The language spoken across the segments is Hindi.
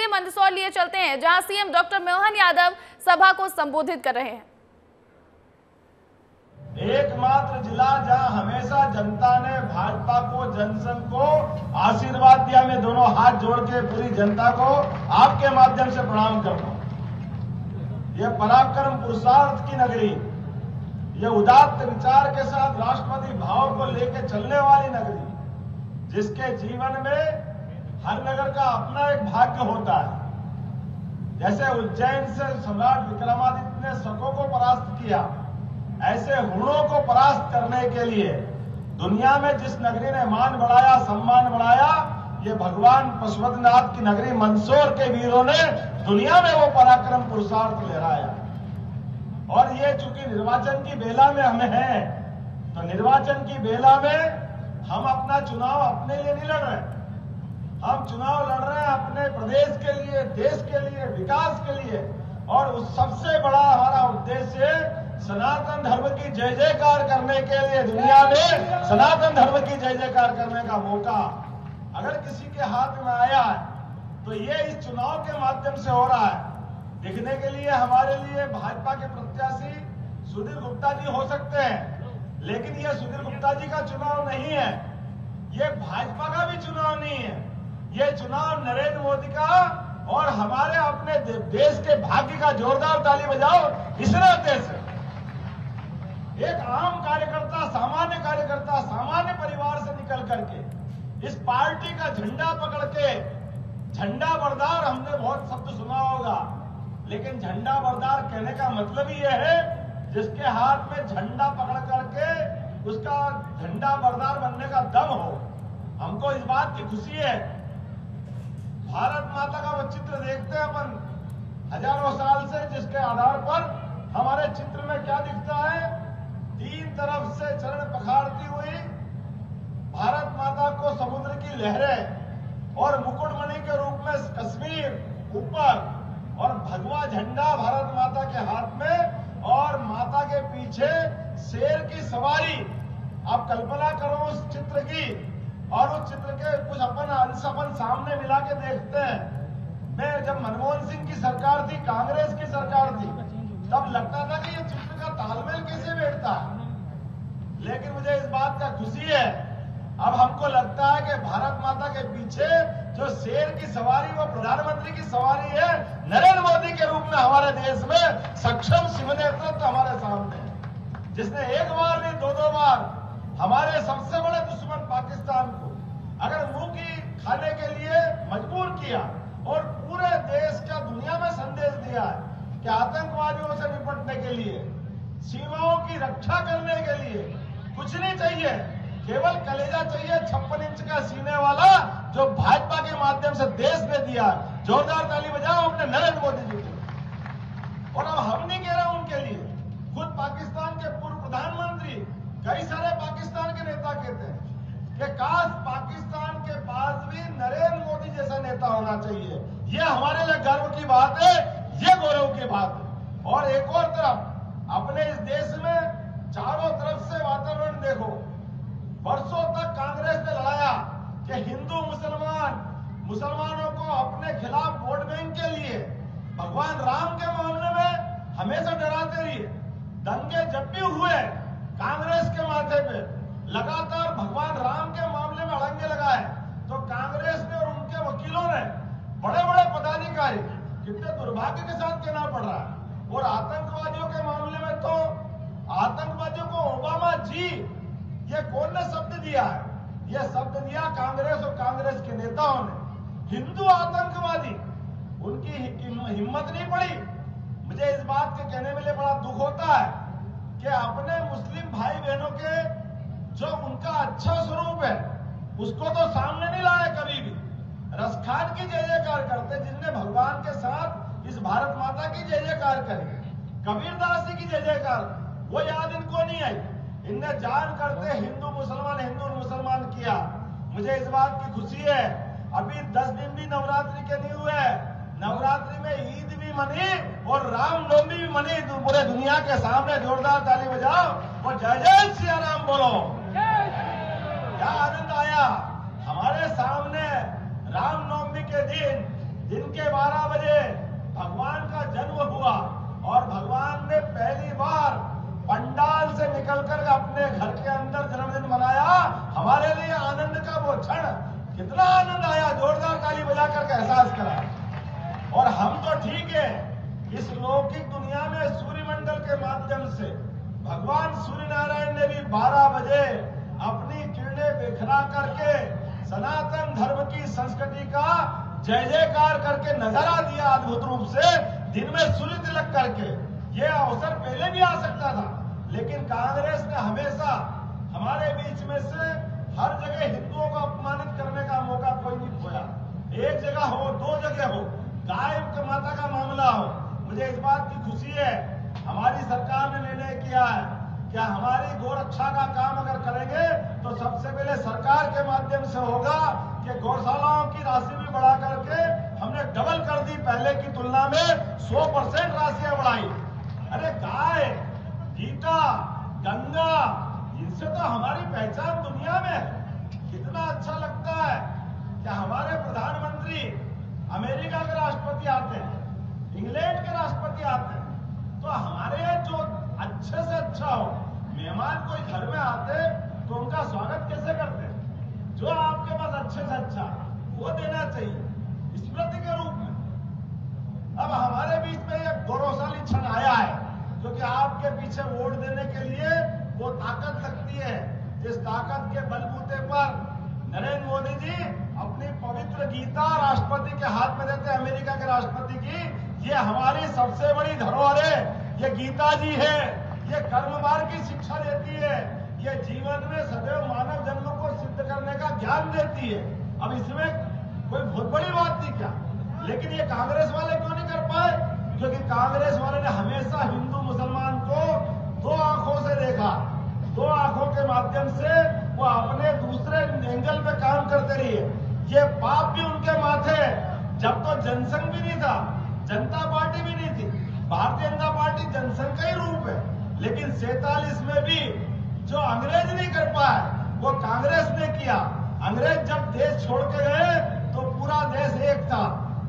सीधे मंदसौर लिए चलते हैं, जहां सीएम डॉक्टर मोहन यादव सभा को संबोधित कर रहे हैं। एकमात्र जिला जहां हमेशा जनता ने भाजपा को, जनसंघ को आशीर्वाद दिया। मैं दोनों हाथ जोड़ के पूरी जनता को आपके माध्यम से प्रणाम करता हूं। यह पराक्रम पुरुषार्थ की नगरी, यह उदात्त विचार के साथ राष्ट्रवादी भाव को लेकर चलने वाली नगरी, जिसके जीवन में हर नगर का अपना एक भाग्य होता है। जैसे उज्जैन से सम्राट विक्रमादित्य ने शकों को परास्त किया, ऐसे हुणों को परास्त करने के लिए दुनिया में जिस नगरी ने मान बढ़ाया, सम्मान बढ़ाया, ये भगवान पशुपतिनाथ की नगरी मंदसौर के वीरों ने दुनिया में वो पराक्रम पुरुषार्थ लहराया। और ये चूंकि निर्वाचन की बेला में हमें है, तो निर्वाचन की बेला में हम अपना चुनाव अपने लिए नहीं लड़ रहे, हम चुनाव लड़ रहे हैं अपने प्रदेश के लिए, देश के लिए, विकास के लिए। और उस सबसे बड़ा हमारा उद्देश्य सनातन धर्म की जय जयकार करने के लिए, दुनिया में सनातन धर्म की जय जयकार करने का मौका अगर किसी के हाथ में आया है तो ये इस चुनाव के माध्यम से हो रहा है। दिखने के लिए हमारे लिए भाजपा के प्रत्याशी सुधीर गुप्ता जी हो सकते हैं, लेकिन ये सुधीर गुप्ता जी का चुनाव नहीं है, ये भाजपा का भी चुनाव नहीं है। ये चुनाव नरेंद्र मोदी का और हमारे अपने देश के भाग्य का। जोरदार ताली बजाओ इस नाते से। एक आम कार्यकर्ता, सामान्य कार्यकर्ता, सामान्य परिवार से निकल करके इस पार्टी का झंडा पकड़ के, झंडा बरदार हमने बहुत शब्द सुना होगा, लेकिन झंडा बरदार कहने का मतलब ही यह है जिसके हाथ में झंडा पकड़ करके उसका झंडा बरदार बनने का दम हो। हमको इस बात की खुशी है, भारत माता का वो चित्र देखते हैं अपन हजारों साल से, जिसके आधार पर हमारे चित्र में क्या दिखता है, तीन तरफ से चरण पखाड़ती हुई भारत माता को समुद्र की लहरें और मुकुटमणि के रूप में कश्मीर ऊपर और भगवा झंडा भारत माता के हाथ में और माता के पीछे शेर की सवारी। आप कल्पना करो उस चित्र की, और उस चित्र के कुछ अंश अपन सामने मिला के देखते हैं। मैं जब मनमोहन सिंह की सरकार थी, कांग्रेस की सरकार थी, तब लगता था कि ये चित्र का तालमेल कैसे बैठता है, लेकिन मुझे इस बात का खुशी है, अब हमको लगता है कि भारत माता के पीछे जो शेर की सवारी, वो प्रधानमंत्री की सवारी है, नरेंद्र मोदी के रूप में हमारे देश में सक्षम शिव नेतृत्व हमारे सामने है, जिसने एक बार नहीं दो बार हमारे सबसे बड़े दुश्मन पाकिस्तान को अगर मुंह की खाने के लिए मजबूर किया और पूरे देश का दुनिया में संदेश दिया है कि आतंकवादियों से निपटने के लिए, सीमाओं की रक्षा करने के लिए कुछ नहीं चाहिए, केवल कलेजा चाहिए 56 इंच का सीने वाला, जो भाजपा के माध्यम से देश ने दिया। जोरदार ताली बजाओ अपने नरेंद्र मोदी जी को। और अब हम नहीं कह रहे उनके लिए, खुद पाकिस्तान के पूर्व प्रधानमंत्री, कई सारे पाकिस्तान के नेता कहते हैं कि काश पाकिस्तान के पास भी नरेंद्र मोदी जैसा नेता होना चाहिए। ये हमारे लिए गर्व की बात है, ये गौरव की बात है। और एक और तरफ अपने इस देश में चारों तरफ से वातावरण देखो, वर्षों तक कांग्रेस ने लड़ाया कि हिंदू मुसलमानों को अपने खिलाफ वोट बैंक के लिए, भगवान राम के मामले में हमेशा डराते रहिए। दंगे जब भी हुए कांग्रेस के माथे पे लगातार भगवान राम के मामले में अड़ंगे लगाए, तो कांग्रेस ने और उनके वकीलों ने, बड़े बड़े पदाधिकारी, कितने दुर्भाग्य के साथ कहना पड़ रहा है। और आतंकवादियों के मामले में तो आतंकवादियों को ओबामा जी, ये कौन ने शब्द दिया है? ये शब्द दिया कांग्रेस और कांग्रेस के नेताओं ने। हिंदू आतंकवादी, उनकी हिम्मत नहीं पड़ी। मुझे इस बात के कहने में बड़ा दुख होता है कि अपने मुस्लिम भाई बहनों के जो उनका अच्छा स्वरूप है, उसको तो सामने नहीं लाए कभी भी। रसखान की जय जयकार करते, जिनने भगवान के साथ इस भारत माता की जय जयकार करी, कबीरदास जी की जय जयकार, वो याद इनको नहीं आई। इनने जान करते हिंदू मुसलमान किया। मुझे इस बात की खुशी है, अभी 10 दिन भी नवरात्रि के नहीं हुए, नवरात्रि में ईद भी मनी और रामनवमी भी मनी। पूरे दुनिया के सामने जोरदार ताली बजाओ और जय जय सिया राम बोलो। क्या आनंद आया हमारे सामने रामनवमी के दिन, जिनके बाद इस लौकिक दुनिया में सूर्यमंडल के माध्यम से भगवान सूर्य नारायण ने भी 12 बजे अपनी किरणें बिखरा करके सनातन धर्म की संस्कृति का जय जयकार करके नजारा दिया अद्भुत रूप से, दिन में सूर्य तिलक करके। ये अवसर पहले भी आ सकता था, लेकिन कांग्रेस ने हमेशा हमारे बीच में से हर जगह हिंदुओं को अपमानित करने का मौका कोई नहीं खोया। एक जगह हो, 2 जगह हो, गाय माता का मामला हो। मुझे इस बात की खुशी है, हमारी सरकार ने निर्णय किया है कि हमारी गौरक्षा का काम अगर करेंगे तो सबसे पहले सरकार के माध्यम से होगा कि गौशालाओं की राशि भी बढ़ा करके हमने डबल कर दी, पहले की तुलना में 100% राशियां बढ़ाई। अरे गाय, गीता, गंगा, इनसे तो हमारी पहचान दुनिया में है। कितना अच्छा लगता है कि हमारे प्रधानमंत्री अमेरिका के राष्ट्रपति आते हैं, इंग्लैंड के राष्ट्रपति आते हैं, तो हमारे जो अच्छे से अच्छा हो, मेहमान कोई घर में आते तो उनका स्वागत कैसे करते हैं? जो आपके पास अच्छे से अच्छा वो देना चाहिए स्मृति के रूप में। अब हमारे बीच में एक गौरवशाली क्षण आया है, क्योंकि आपके पीछे वोट देने के लिए वो ताकत लगती है, जिस ताकत के बलबूते पर नरेंद्र मोदी जी अपनी पवित्र गीता राष्ट्रपति के हाथ में देते हैं, अमेरिका के राष्ट्रपति की। ये हमारी सबसे बड़ी धरोहर है, ये गीता जी है, ये कर्मवार की शिक्षा देती है, ये जीवन में सदैव मानव जन्म को सिद्ध करने का ज्ञान देती है। अब इसमें कोई बहुत बड़ी बात थी क्या? लेकिन ये कांग्रेस वाले क्यों नहीं कर पाए? क्योंकि कांग्रेस वाले ने हमेशा हिंदू मुसलमान को 2 आंखों से देखा, 2 आंखों के माध्यम से वो अपने दूसरे एंगल पे काम करते रहे। ये पाप भी उनके माथे है। जब तो जनसंघ भी नहीं था, जनता पार्टी भी नहीं थी, भारतीय जनता पार्टी जनसंघ का ही रूप है, लेकिन 47 में भी जो अंग्रेज नहीं कर पाए वो कांग्रेस ने किया। अंग्रेज जब देश छोड़ के गए तो पूरा देश एक था,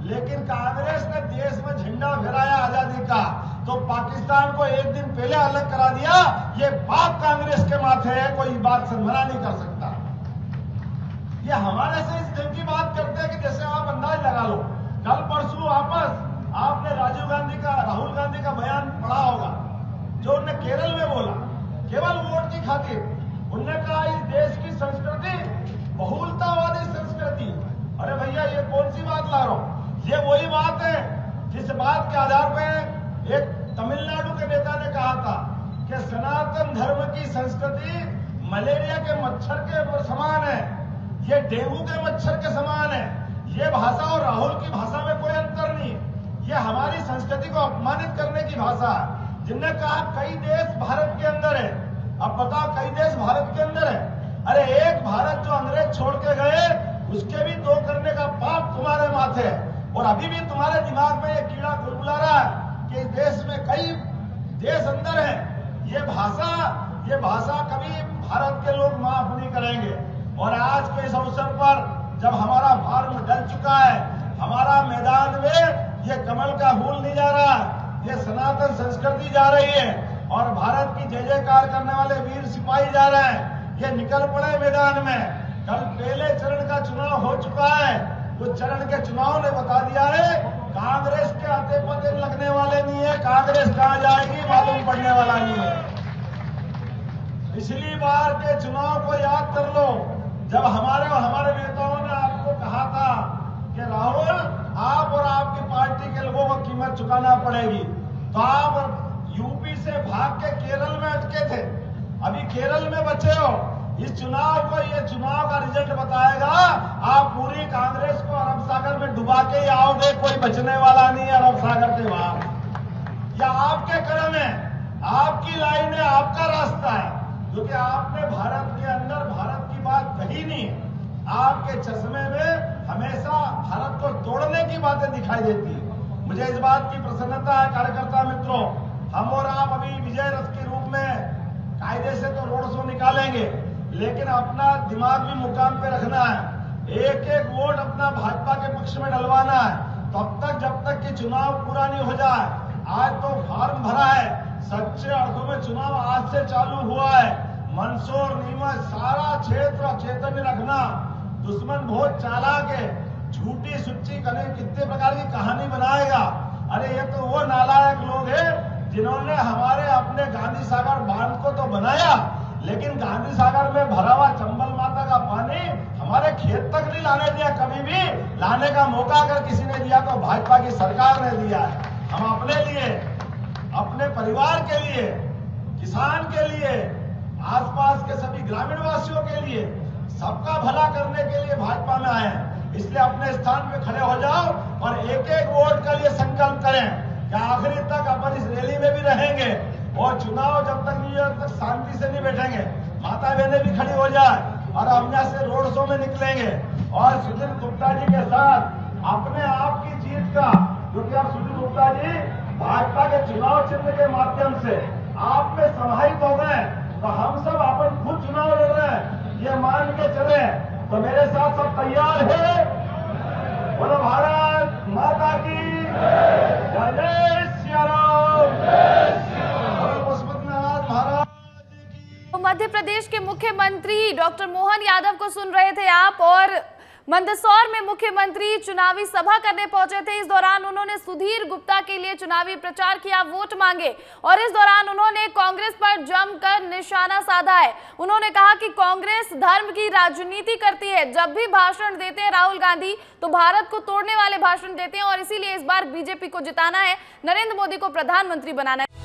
लेकिन कांग्रेस ने देश में झंडा फहराया आजादी का, तो पाकिस्तान को एक दिन पहले अलग करा दिया। ये पाप कांग्रेस के माथे है, कोई बात से मना नहीं कर सकता। ये हमारे से इस ढंग की बात करते हैं कि जैसे आप अंदाज लगा लो, कल परसों वापस आपने राहुल गांधी का बयान पढ़ा होगा, जो उन्होंने केरल में बोला, केवल वोट की खातिर। उन्होंने कहा इस देश की संस्कृति बहुलतावादी संस्कृति। अरे भैया, ये कौन सी बात ला रहा हूं? ये वही बात है जिस बात के आधार पे एक तमिलनाडु के नेता ने कहा था कि सनातन धर्म की संस्कृति मलेरिया के मच्छर के समान है, ये डेंगू के मच्छर के समान है। ये भाषा और राहुल की भाषा में कोई अंतर नहीं, ये हमारी संस्कृति को अपमानित करने की भाषा है। जिनने कहा कई देश भारत के अंदर है, अब बताओ कई देश भारत के अंदर है? अरे एक भारत जो अंग्रेज छोड़ के गए, उसके भी 2 करने का पाप तुम्हारे माथे है। और अभी भी तुम्हारे दिमाग में ये कीड़ा कुलबुला रहा है कि इस देश में कई देश अंदर है। ये भाषा कभी भारत के लोग माफ नहीं करेंगे। और आज के इस अवसर पर जब हमारा फार्म डल चुका है, हमारा मैदान में ये कमल का फूल नहीं जा रहा, ये सनातन संस्कृति जा रही है, और भारत की जय जयकार करने वाले वीर सिपाही जा रहे हैं। ये निकल पड़े मैदान में। कल पहले चरण का चुनाव हो चुका है, उस चरण के चुनाव ने बता दिया है कांग्रेस के आते पते लगने वाले नहीं है, कांग्रेस कहां जाएगी मालूम पड़ने वाला नहीं है। पिछली बार के चुनाव को याद कर लो, जब हमारे नेताओं ने आपको कहा था कि राहुल, आप और आपकी पार्टी के लोगों को कीमत चुकाना पड़ेगी, तो आप यूपी से भाग के केरल में अटके थे, अभी केरल में बचे हो। इस चुनाव को, ये चुनाव का रिजल्ट बताएगा, आप पूरी कांग्रेस को अरब सागर में डुबा के ही आओगे, कोई बचने वाला नहीं है अरब सागर के बाहर। या आपके कर्म है, आपकी लाइन है, आपका रास्ता है, क्योंकि आपने भारत के अंदर भारत की बात कही नहीं है। आपके चश्मे में हमेशा भारत को तोड़ने की बातें दिखाई देती है। मुझे इस बात की प्रसन्नता है कार्यकर्ता मित्रों, हम और आप अभी विजय रथ के रूप में कायदे से तो रोड शो निकालेंगे, लेकिन अपना दिमाग भी मुकाम पे रखना है। एक एक वोट अपना भाजपा के पक्ष में डलवाना है, तब तक जब तक कि चुनाव पूरा नहीं हो जाए। आज तो फॉर्म भरा है, सच्चे अर्थों में चुनाव आज से चालू हुआ है। मंदसौर, नीमच, सारा क्षेत्र चैतन्य रखना। दुश्मन बहुत चालाक है, झूठी सुच्ची कितने प्रकार की कहानी बनाएगा। अरे ये तो वो नालायक लोग हैं जिन्होंने हमारे अपने गांधी सागर बांध को तो बनाया, लेकिन गांधी सागर में भरा हुआ चंबल माता का पानी हमारे खेत तक नहीं लाने दिया। कभी भी लाने का मौका अगर किसी ने दिया तो भाजपा की सरकार ने दिया है। हम अपने लिए, अपने परिवार के लिए, किसान के लिए, आसपास के सभी ग्रामीण वासियों के लिए, सबका भला करने के लिए भाजपा में आए हैं। इसलिए अपने स्थान पे खड़े हो जाओ और एक एक वोट के लिए संकल्प करें कि आखिरी तक अपन इस रैली में भी रहेंगे और चुनाव जब तक नहीं, जब तक शांति से नहीं बैठेंगे। माता बहनें भी खड़ी हो जाए और हम यहाँ से रोड शो में निकलेंगे और सुशील गुप्ता जी के साथ अपने आप की जीत का, क्योंकि अब सुशील गुप्ता जी भाजपा के चुनाव चिन्ह के माध्यम से आप में समाहित हो गए, तो हम सब अपन खुद चुनाव लड़ रहे हैं ये मान के चले। तो मेरे साथ सब तैयार है? बोलो भारत माता की जय, जय श्री राम, बोलो पशुपतिनाथ महाराज की। मध्य प्रदेश के मुख्यमंत्री डॉक्टर मोहन यादव को सुन रहे थे आप, और मंदसौर में मुख्यमंत्री चुनावी सभा करने पहुंचे थे। इस दौरान उन्होंने सुधीर गुप्ता के लिए चुनावी प्रचार किया, वोट मांगे, और इस दौरान उन्होंने कांग्रेस पर जमकर निशाना साधा है। उन्होंने कहा कि कांग्रेस धर्म की राजनीति करती है। जब भी भाषण देते हैं राहुल गांधी तो भारत को तोड़ने वाले भाषण देते हैं, और इसीलिए इस बार बीजेपी को जिताना है, नरेंद्र मोदी को प्रधानमंत्री बनाना है।